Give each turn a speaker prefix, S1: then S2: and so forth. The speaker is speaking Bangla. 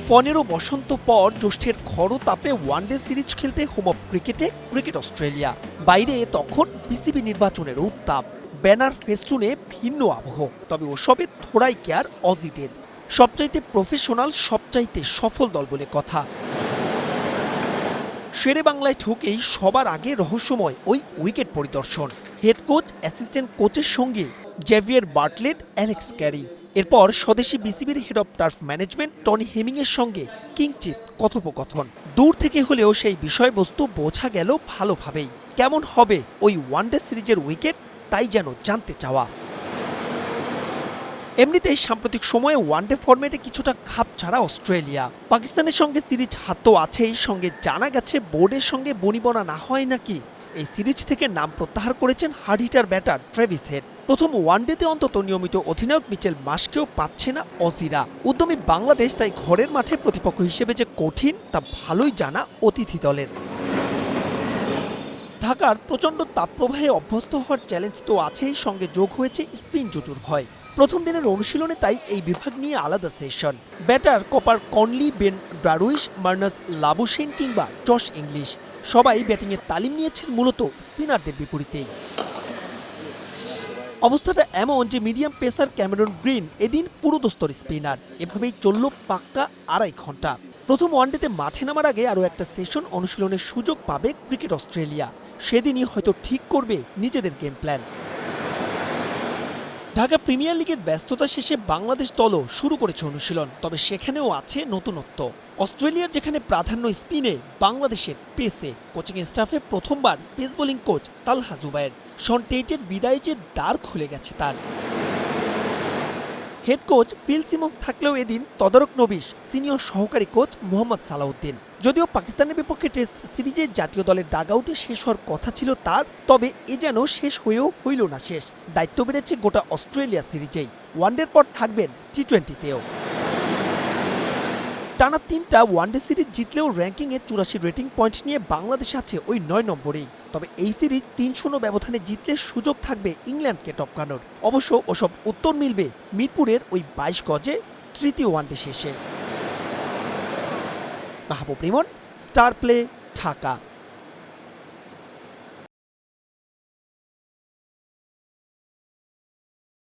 S1: 15 বসন্ত পর জ্যৈষ্ঠের খরতাপে ওয়ানডে সিরিজ খেলতে হোম অফ ক্রিকেট অস্ট্রেলিয়া। বাইরে তখন বিসিবি নির্বাচনের উত্তাপ, ব্যানার ফেস্টুনে ভিন্ন আবহ। তবে ওসবে থোড়াই কেয়ার অজিদের। সবচাইতে প্রফেশনাল, সবচাইতে সফল দল বলে কথা। শেরে বাংলায় ঢুকেই সবার আগে রহস্যময় ওই উইকেট পরিদর্শন। হেড কোচ, অ্যাসিস্ট্যান্ট কোচের সঙ্গে জেভিয়ার বার্টলেট, অ্যালেক্স ক্যারি। এরপর স্বদেশি বিসিবির head of turf management Tony হেমিংয়ের সঙ্গে কিঞ্চিত কথোপকথন। দূর থেকে হলেও সেই বিষয়বস্তু বোঝা গেল ভালোভাবেই। কেমন হবে ওই ওয়ানডে সিরিজের উইকেট, তাই যেন জানতে চাওয়া। এমনিতেই সাম্প্রতিক সময়ে ওয়ানডে ফরম্যাটে কিছুটা খাপ ছাড়া অস্ট্রেলিয়া। পাকিস্তানের সঙ্গে সিরিজ হাত তো আছেই, সঙ্গে জানা গেছে বোর্ডের সঙ্গে বনিবনা না হয় নাকি এই সিরিজ থেকে নাম প্রত্যাহার করেছেন hard hitter batter Travis head. প্রথম ওয়ানডেতে অন্তত নিয়মিত অধিনায়ক মিচেল মার্শকেও পাচ্ছে না অজিরা। উদ্যমী বাংলাদেশ তাই ঘরের মাঠে প্রতিপক্ষ হিসেবে যে কঠিন তা ভালোই জানা অতিথি দলের। ঢাকার প্রচণ্ড তাপপ্রবাহে অভ্যস্ত হওয়ার চ্যালেঞ্জ তো আছেই, সঙ্গে যোগ হয়েছে স্পিন জুটুর ভয়। প্রথম দিনের অনুশীলনে তাই এই বিভাগ নিয়ে আলাদা session. Batter Cooper Connolly, Ben Dwarshuis, Marnus Labuschagne কিংবা জশ ইংলিশ সবাই ব্যাটিংয়ের তালিম নিয়েছেন মূলত স্পিনারদের বিপরীতেই। অবস্থাটা এমন যে মিডিয়াম পেসার ক্যামেরন গ্রিন এদিন পুরোদস্তর স্পিনার। এভাবেই চলল পাক্কা 2.5 ঘন্টা। প্রথম ওয়ানডেতে মাঠে নামার আগে আরও একটা সেশন অনুশীলনের সুযোগ পাবে ক্রিকেট অস্ট্রেলিয়া। সেদিনই হয়তো ঠিক করবে নিজেদের গেম প্ল্যান। ঢাকা প্রিমিয়ার লিগের ব্যস্ততা শেষে বাংলাদেশ দলও শুরু করেছে অনুশীলন, তবে সেখানেও আছে নতুনত্ব। অস্ট্রেলিয়ার যেখানে প্রাধান্য স্পিনে, বাংলাদেশের পেসে। কোচিং স্টাফে প্রথমবার পেস বোলিং কোচ তালহা জুবায়ের। শন টেইটের বিদায়ে যে দ্বার খুলে গেছে তার। হেড কোচ ফিল সিমন্স থাকলেও এদিন তদারক নবিশ সিনিয়র সহকারী কোচ মোহাম্মদ সালাউদ্দিন। যদিও পাকিস্তানের বিপক্ষে টেস্ট সিরিজে জাতীয় দলের ডাগআউটে শেষ হওয়ার কথা ছিল তার, তবে এ যেন শেষ হয়েও হইল না শেষ। দায়িত্ব বেড়েছে গোটা অস্ট্রেলিয়া সিরিজেই। ওয়ানডের পর থাকবেন টি-20তেও। টানা 3টা ওয়ানডে সিরিজ জিতলেও র্যাঙ্কিংয়ে 84 রেটিং পয়েন্ট নিয়ে বাংলাদেশ আছে ওই 9 নম্বরেই। তবে এই সিরিজ 3-0 ব্যবধানে জিতলে সুযোগ থাকবে ইংল্যান্ডকে টপকানোর। অবশ্য ওসব উত্তর মিলবে মিরপুরের ওই 22 গজে তৃতীয় ওয়ানডে শেষে। মাহবুব রিমন, স্টার প্লে, ঢাকা।